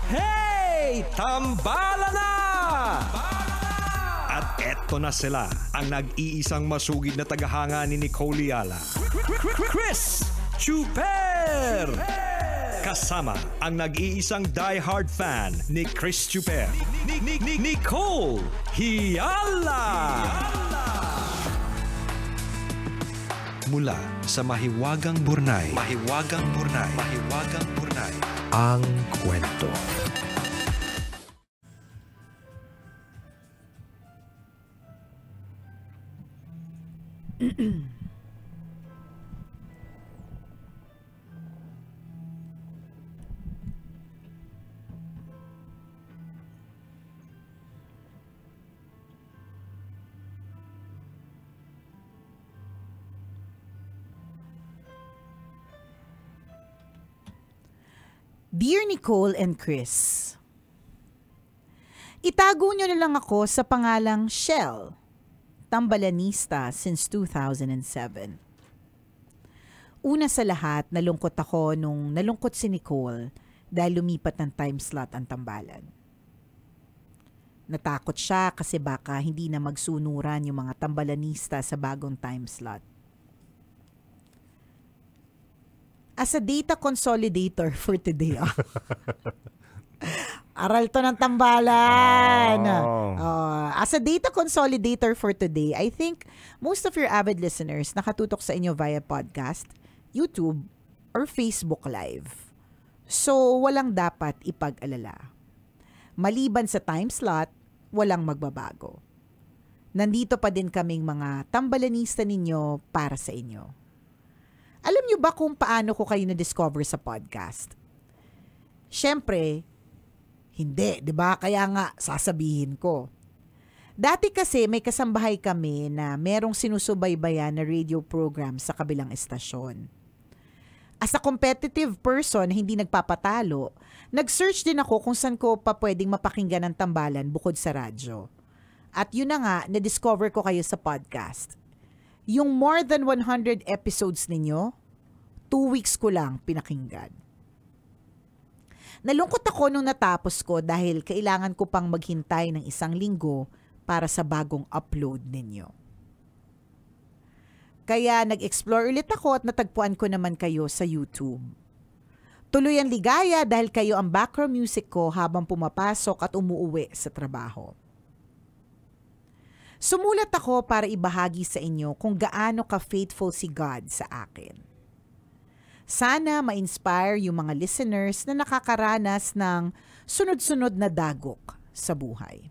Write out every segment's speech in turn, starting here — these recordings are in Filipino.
Hey! Tambala na! At eto na sila, ang nag-iisang masugid na tagahanga ni Nicole Yala. Chris Chuper! Kasama ang nag-iisang die-hard fan ni Chris Chuper. Nicole Yala! Mula sa Mahiwagang Burnay, ang kwento. Dear Nicole and Chris, itago nyo na lang ako sa pangalang Shell, tambalanista since 2007. Una sa lahat, nalungkot ako nung nalungkot si Nicole dahil lumipat ng time slot ang tambalan. Natakot siya kasi baka hindi na magsunuran yung mga tambalanista sa bagong time slot. As a data consolidator for today. Aral to ng tambalan. As a data consolidator for today, I think most of your avid listeners nakatutok sa inyo via podcast, YouTube, or Facebook Live. So, walang dapat ipag-alala. Maliban sa time slot, walang magbabago. Nandito pa din kaming mga tambalanista ninyo para sa inyo. Alam niyo ba kung paano ko kayo na-discover sa podcast? Siyempre, hindi, di ba? Kaya nga, sasabihin ko. Dati kasi may kasambahay kami na merong sinusubaybayan na radio program sa kabilang estasyon. As a competitive person na hindi nagpapatalo, nag-search din ako kung saan ko pa pwedeng mapakinggan ng tambalan bukod sa radyo. At yun na nga, na-discover ko kayo sa podcast. Yung more than 100 episodes ninyo, 2 weeks ko lang pinakinggan. Nalungkot ako nung natapos ko dahil kailangan ko pang maghintay ng 1 linggo para sa bagong upload ninyo. Kaya nag-explore ulit ako at natagpuan ko naman kayo sa YouTube. Tuloy ang ligaya dahil kayo ang background music ko habang pumapasok at umuuwi sa trabaho. Sumulat ako para ibahagi sa inyo kung gaano ka-faithful si God sa akin. Sana ma-inspire yung mga listeners na nakakaranas ng sunod-sunod na dagok sa buhay.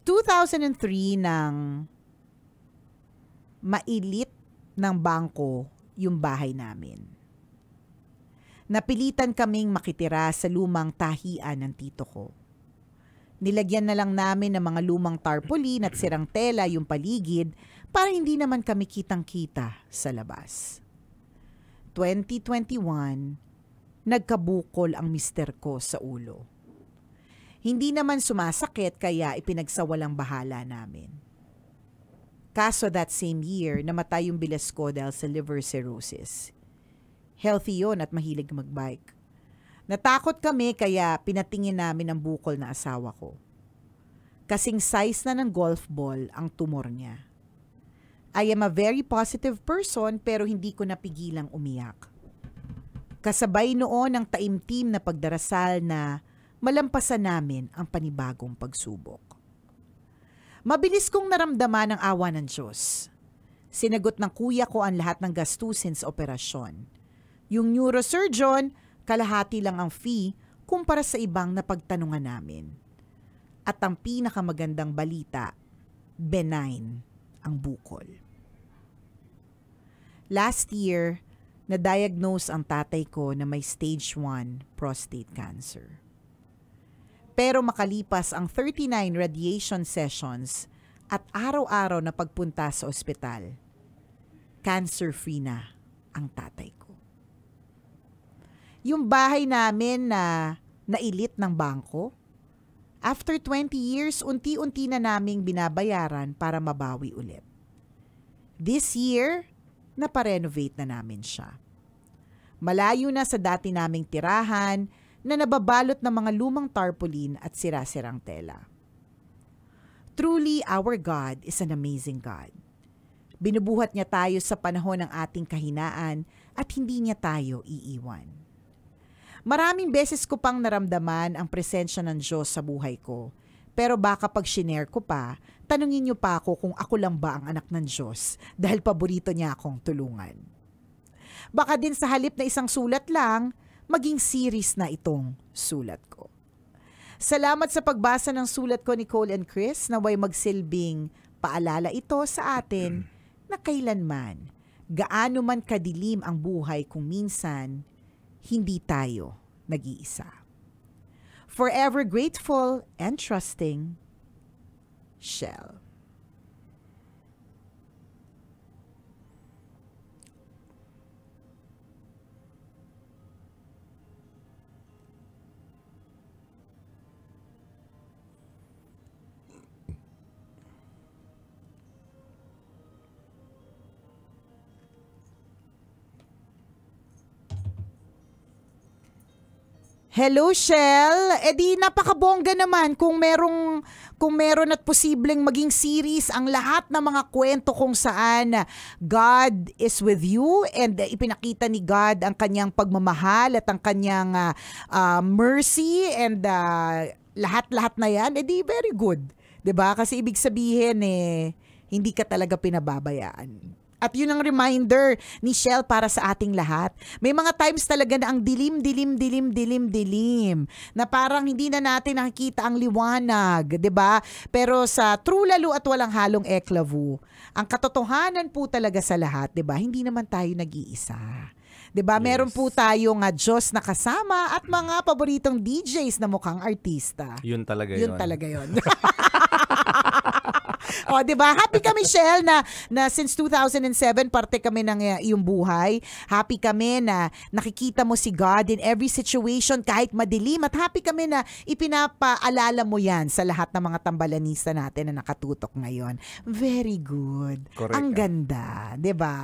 2003 nang mailit ng bangko yung bahay namin. Napilitan kaming makitira sa lumang tahian ng tito ko. Nilagyan na lang namin ng mga lumang tarpaulin at sirang tela yung paligid para hindi naman kami kitang-kita sa labas. 2021, nagkabukol ang mister ko sa ulo. Hindi naman sumasakit kaya ipinagsawalang bahala namin. Kaso that same year, namatay yung bilas ko dahil sa liver cirrhosis. Healthy yon at mahilig magbike. Natakot kami kaya pinatingin namin ang bukol na asawa ko. Kasing size na ng golf ball ang tumor niya. I am a very positive person pero hindi ko napigilang umiyak. Kasabay noon ang taimtim na pagdarasal na malampasan namin ang panibagong pagsubok. Mabilis kong naramdaman ang awa ng Diyos. Sinagot ng kuya ko ang lahat ng gastusin sa operasyon. Yung neurosurgeon, kalahati lang ang fee kumpara sa ibang napagtanungan namin. At ang pinakamagandang balita, benign ang bukol. Last year, na-diagnose ang tatay ko na may stage 1 prostate cancer. Pero makalipas ang 39 radiation sessions at araw-araw na pagpunta sa ospital, cancer-free na ang tatay ko. Yung bahay namin na nailit ng bangko, after 20 years, unti-unti na naming binabayaran para mabawi ulit. This year, naparenovate na namin siya. Malayo na sa dati naming tirahan na nababalot ng mga lumang tarpaulin at sira-sirang tela. Truly, our God is an amazing God. Binubuhat niya tayo sa panahon ng ating kahinaan at hindi niya tayo iiwan. Maraming beses ko pang naramdaman ang presensya ng Diyos sa buhay ko. Pero baka pag shinare ko pa, tanungin niyo pa ako kung ako lang ba ang anak ng Diyos dahil paborito niya akong tulungan. Baka din sa halip na isang sulat lang, maging series na itong sulat ko. Salamat sa pagbasa ng sulat ko, Nicole and Chris, naway magsilbing paalala ito sa atin na kailanman, gaano man kadilim ang buhay kung minsan, hindi tayo nag-iisa. Forever grateful and trusting, Shell. Hello, Shell. E di napakabongga naman kung meron at posibleng maging series ang lahat ng mga kwento kung saan God is with you and ipinakita ni God ang kanyang pagmamahal at ang kanyang mercy and lahat-lahat na yan. E di very good. 'Di ba? Kasi ibig sabihin hindi ka talaga pinababayaan. At yun ang reminder ni Shell para sa ating lahat. May mga times talaga na ang dilim, na parang hindi na natin nakikita ang liwanag, 'di ba? Pero sa true lalo at walang halong eklavu, ang katotohanan po talaga sa lahat, 'di ba? Hindi naman tayo nag-iisa. 'Di ba? Yes. Meron po tayong Diyos na kasama at mga paboritong DJs na mukhang artista. Yun talaga yun. Yun talaga yun. O, 'di ba? Happy kami, Shell, na since 2007 parte kami ng iyong buhay. Happy kami na nakikita mo si God in every situation kahit madilim, at happy kami na ipinapaalala mo 'yan sa lahat ng mga tambalanista natin na nakatutok ngayon. Very good. Correct. Ang ganda, 'di ba?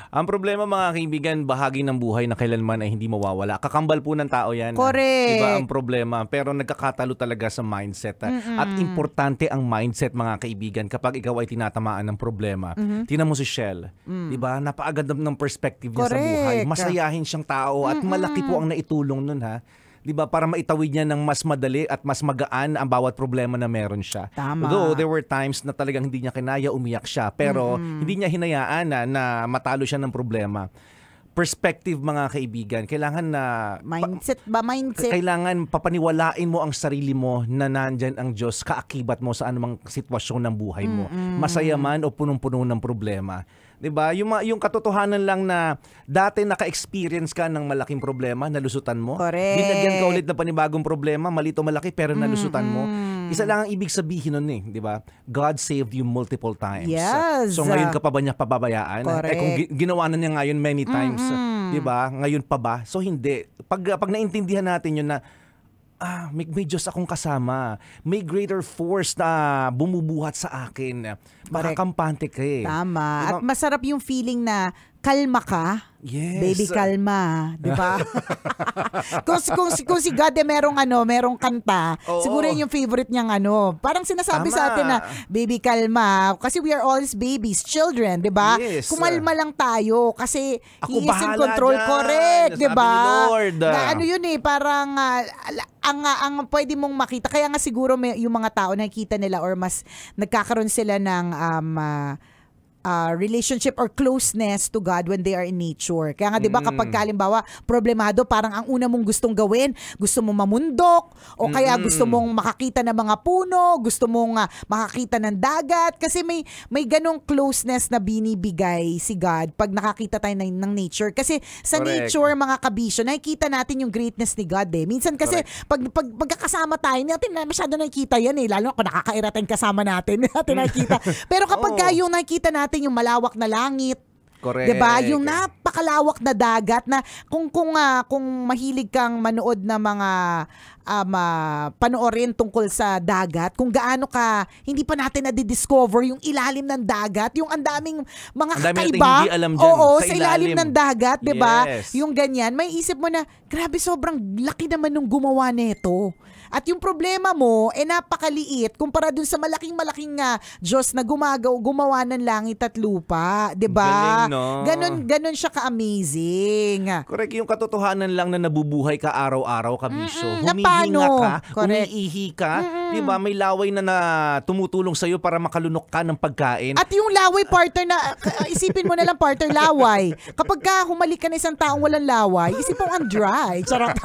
Ang problema, mga kaibigan, bahagi ng buhay na kailanman ay hindi mawawala. Kakambal po ng tao 'yan. Correct. Diba ang problema? Pero nagkakatalo talaga sa mindset. At importante ang mindset, mga kaibigan, kapag ikaw ay tinatamaan ng problema. Tingnan mo si Shell. Diba? Napakaganda ng perspective niya sa buhay. Masayahin siyang tao at malaki po ang naitulong nun, ha? Diba? Para maitawid niya ng mas madali at mas magaan ang bawat problema na meron siya. Tama. Though there were times na talagang hindi niya kinaya, umiyak siya. Pero hindi niya hinayaan na matalo siya ng problema. Perspective, mga kaibigan, kailangan na Mindset. kailangan papaniwalain mo ang sarili mo na nandyan ang Diyos kaakibat mo sa anumang sitwasyon ng buhay mo. Masaya man o punong-puno ng problema. 'Di ba? Yung katotohanan lang na dati naka-experience ka ng malaking problema, nalusutan mo. Correct. Binagyan ka ulit ng panibagong problema, malito malaki, pero nalusutan mo. Isa lang ang ibig sabihin nun, 'di ba? God saved you multiple times. Yes. So ngayon ka pa ba niya pababayaan? Correct. Kung ginawa na niya ngayon many times, 'di ba? Ngayon pa ba? So hindi. Pag naintindihan natin 'yun na may Diyos akong kasama. May greater force na bumubuhat sa akin. Makakampante ka eh. Tama. Diba? At masarap yung feeling na kalma ka. Yes. Baby, kalma. Di ba? kung si God merong kanta, Oo. siguro yun yung favorite niyang parang sinasabi sa atin na, baby, kalma. Kasi we are always babies, children, di ba? Yes. Kumalma lang tayo kasi Ako He is in bahala control. dyan. Correct, di Sabi ba? ni Lord. Na yun parang ang pwede mong makita. Kaya nga siguro yung mga tao nakikita nila or mas nagkakaroon sila ng relationship or closeness to God when they are in nature. Kaya nga 'di ba kapag halimbawa problemado, parang ang una mong gustong gawin, gusto mong mamundok o kaya gusto mong makakita ng mga puno, gusto mong makakita ng dagat kasi may ganong closeness na binibigay si God pag nakakita tayo ng nature. Kasi sa Correct. nature, mga kabisyo, nakikita natin yung greatness ni God eh. Minsan kasi pag pagkakasama tayo, natin na masyado nakikita yan eh. Lalo kung nakakairating kasama natin nakikita. Pero kapag yung nakikita natin yung malawak na langit, Correct. 'Di ba? Yung napakalawak na dagat na kung mahilig kang manood na mga panoorin tungkol sa dagat, kung gaano ka hindi pa natin na-discover yung ilalim ng dagat, yung ang daming mga kakaiba. Hindi alam dyan, Oo, sa sa ilalim ng dagat, 'di ba? Yes. Yung ganyan, may isip mo na, grabe, sobrang laki naman nung gumawa nito. At yung problema mo, napakaliit kumpara dun sa malaking-malaking Diyos na gumawa ng langit at lupa. 'Di ba? Galing, no? Ganon siya ka-amazing. Correct, yung katotohanan lang na nabubuhay ka araw-araw, kabisyo. Na paano? Humihinga ka, Correct. umiihi ka, 'di ba? May laway na tumutulong sa iyo para makalunok ka ng pagkain. At yung laway, partner, na isipin mo na lang, partner, laway. Kapag ka humalik ka na isang taong walang laway, isipin mo ang dry. Charot.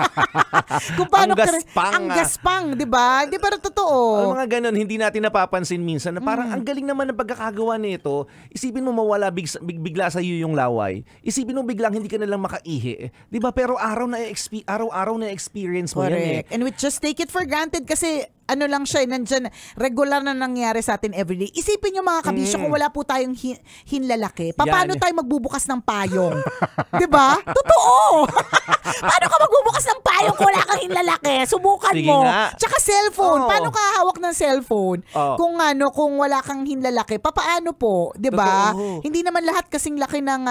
Kung paano ang gaspang, 'di ba? 'Di ba totoo? Ang mga ganun, hindi natin napapansin minsan na parang ang galing naman ng pagkakagawa nito. Isipin mo mawala bigla sa iyo yung laway. Isipin mo biglang hindi ka na lang makaihi. 'Di ba? Pero araw-araw na experience mo yan eh. And we just take it for granted kasi ano lang siya, nandyan, regular na nangyari sa atin everyday. Isipin nyo mga kabisyo, kung wala po tayong hinlalaki, paano tayo magbubukas ng payong? Diba? Totoo! Paano ka magbubukas ng payong kung wala kang hinlalaki? Subukan Sige mo. nga. Tsaka cellphone. Paano ka hawak ng cellphone? Kung wala kang hinlalaki, paano po? Diba? Totoo. Hindi naman lahat kasing laki ng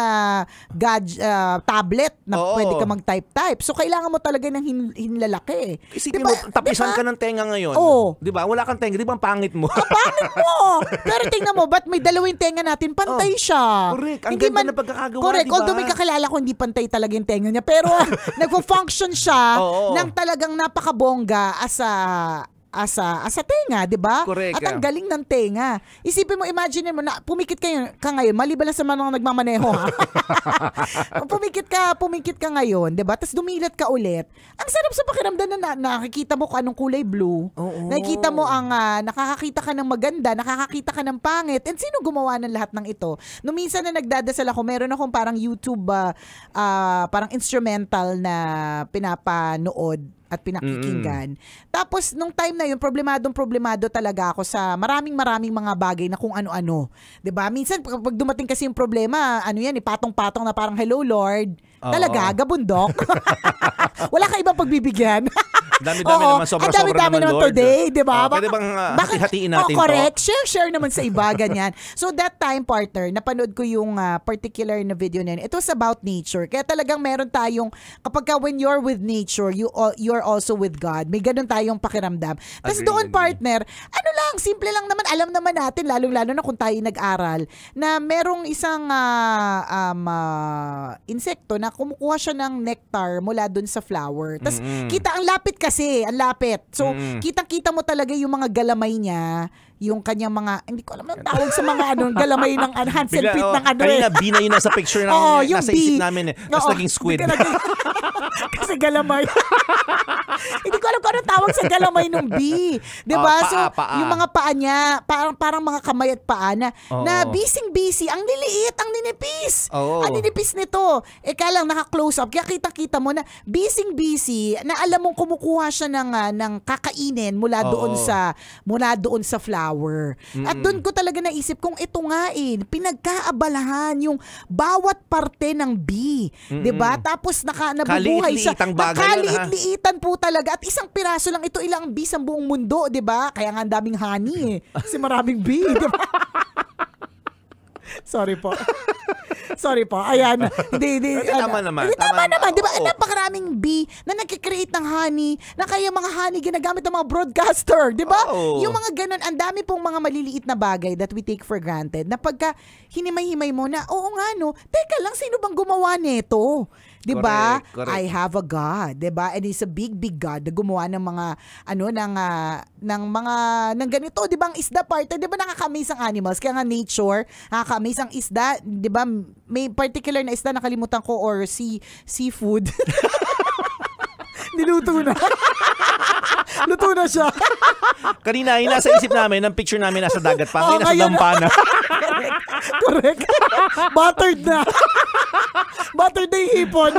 tablet na pwede ka mag-type-type. So, kailangan mo talaga ng hinlalaki. Isipin mo, tapisan ka ng tenga ngayon. Di ba? Wala kang tenga. Di ba ang pangit mo? Pangit mo! Pero tingnan mo, ba't may dalawang tenga natin? Pantay siya. Correct. Ang ganda na pagkakagawa, correct. diba? Although may kakilala ko, hindi pantay talaga yung tenga niya. Pero nagpo-function siya ng talagang napakabongga as a tenga, 'di ba? Correct. At ang galing ng tenga. Isipin mo, imagine mo na pumikit ka ngayon, maliban lang sa mga nagmamaneho, ha. pumikit ka ngayon, 'di ba? Tapos dumilat ka ulit. Ang sarap sa pakiramdam na nakikita mo kung anong kulay blue. Nakikita mo nakakakita ka ng maganda, nakakakita ka ng pangit. And sino gumawa ng lahat ng ito? Nung minsan na nagdadasal ako, meron akong parang YouTube parang instrumental na pinapanood at pinakikinggan. Tapos, nung time na yun, problemado talaga ako sa maraming mga bagay na kung ano-ano. 'Di ba? Minsan, pag dumating kasi yung problema, patong-patong na parang, hello Lord. Talaga, gabundok. Wala ka ibang pagbibigyan. Dami-dami naman, sobra-sobra dami naman Lord. Today, 'di ba? Pwede bang hati-hatiin natin correct. Share naman sa iba, ganyan. So that time, partner, napanood ko yung particular na video na yun. It was about nature. Kaya talagang meron tayong, kapag when you're with nature, you're also with God. May ganun tayong pakiramdam. Tapos doon, partner, simple lang naman, alam naman natin, lalong-lalo na kung tayo nag-aral, na merong isang insekto na kumukuha siya ng nectar mula doon sa flower. Tapos ang lapit. So, kitang-kita mo talaga yung mga galamay niya, yung kanyang mga, hindi ko alam ang tawag sa mga galamay ng hands and feet ng Kanina, bee na yun nasa picture ng nasa isip namin. Tapos naging squid. Kasi galamay. Hindi ko alam kung anong tawag sa galamay ng bee. Diba? So, yung mga paa niya, parang mga kamay at paa na busy. Ang liliit, ang ninipis. Ang ninipis nito. Kaya lang, naka-close up. Kaya kita-kita mo na busy, na alam mong kumukuha siya ng kakainin mula doon sa flower. At doon ko talaga naisip kung ito nga pinagkaabalahan yung bawat parte ng bee. 'Di ba? Tapos nabubuhay siya. Kaliit-liitan po talaga. At isang piraso lang ito, ilang bee sa buong mundo, 'di ba? Kaya nga ang daming honey kasi maraming bee, 'di ba? Sorry po. Ayan. Hindi. Tama naman. Tama naman. Di ba? Napakaraming bee na nagkikreate ng honey, na kaya mga honey ginagamit ng mga broadcaster. Di ba? Yung mga ganun, ang dami pong mga maliliit na bagay that we take for granted, na pagka hinimay-himay mo na, oo nga no, teka lang, sino bang gumawa nito? Di ba? I have a God. Di ba? And He's a big God na gumawa ng mga, ng ganito. Di ba? Ang isda part, di ba nakaka-amaze ang animals? Kaya nga nature, nakaka-amaze ang isda. Di ba? May particular na isda, nakalimutan ko, or seafood. Niluto na. Luto na siya. Kanina, nasa isip namin, ang picture namin nasa dagat pa. Ngayon, nasa dampa na. Correct. Buttered na yung hipon.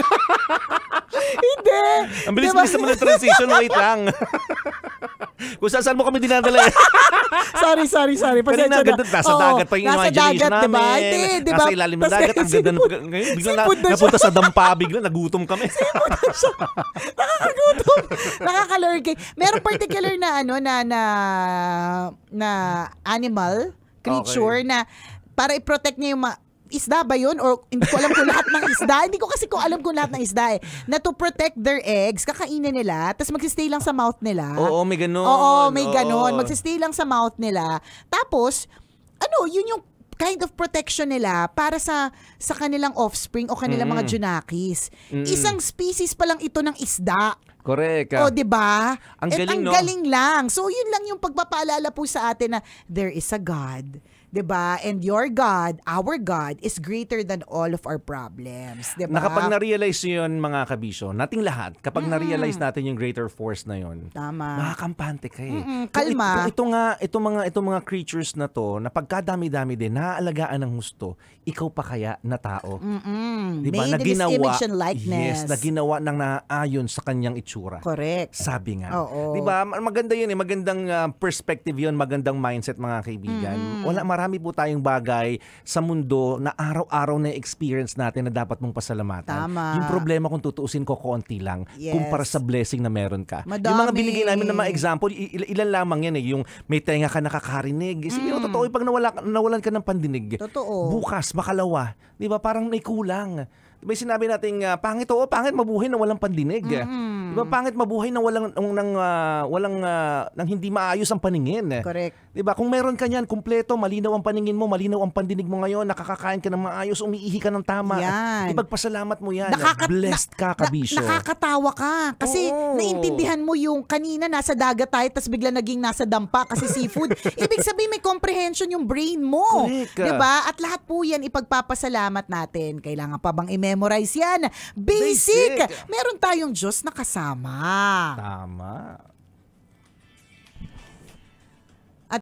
Hindi. Ang bilis-bilis naman ng transition. Wait lang. Kung saan mo kami dinadala. Sorry. Kanina, Pasensya na. ganda, nasa Oo, dagat pa yung nasa imagination dagat, namin. diba? Hindi, diba? Nasa ilalim ng Tas dagat. Ang ganda. seafood- Ngayon, biglang seafood na siya. napunta sa dampa, biglang nagutom kami. Nakakagutom. Nakakalurking. Merong particular na na animal, creature na para i-protect niya yung isda ba yun? Or hindi ko alam kung lahat ng isda. Hindi ko kasi alam kung lahat ng isda eh. Na to protect their eggs, kakainin nila, tapos magsistay lang sa mouth nila. Oo, may ganun. Oo, may ganun. Magsistay lang sa mouth nila. Tapos, yun yung kind of protection nila para sa kanilang offspring o kanilang mga junakis. Isang species pa lang ito ng isda. Correct. O, di ba? Ang galing, ang no? galing lang. So, yun lang yung pagpapaalala po sa atin na there is a God. 'Di ba? And your God, our God, is greater than all of our problems. 'Di ba? Kapag na-realize yun, mga kabisyo, nating lahat, kapag na-realize natin yung greater force na yun, Tama. makakampante ka eh. Kalma. Itong mga creatures na to, na pagkadami-dami din, naaalagaan ng gusto, ikaw pa kaya na tao. Diba? Made in His image and likeness. Yes, na ginawa ng naayon sa kanyang itsura. Correct. Sabi nga. Oo. Diba? Maganda yun eh. Magandang perspective yun. Magandang mindset, mga kaibigan. Marami po tayong bagay sa mundo na araw-araw na experience natin na dapat mong pasalamatan. Tama. Yung problema kung tutuusin ko, konti lang. Yes. Kumpara sa blessing na meron ka. Madami. Yung mga binigay namin na mga example, ilan lamang yan eh. Yung may tenga ka nakakarinig. Totoo, pag nawalan ka ng pandinig, Totoo. bukas, makalawa, di ba, parang may kulang. Di ba sinabi natin, pangit mabuhay na walang pandinig. Di ba, pangit mabuhay na walang nang hindi maayos ang paningin. Correct. Di ba, kung meron ka niyan, kumpleto, malinaw ang paningin mo, malinaw ang pandinig mo ngayon, nakakakain ka ng maayos, umiihi ka ng tama. Yan. Ipagpasalamat mo yan. Blessed ka, kabisyo. Nakakatawa ka. Kasi naintindihan mo yung kanina nasa dagat tayo tapos bigla naging nasa dampa kasi seafood. Ibig sabihin may comprehension yung brain mo. Correct. Diba? At lahat po yan ipagpapasalamat natin. Kailangan pa bang i-memorize yan? Basic! Meron tayong Diyos na kasama. Tama.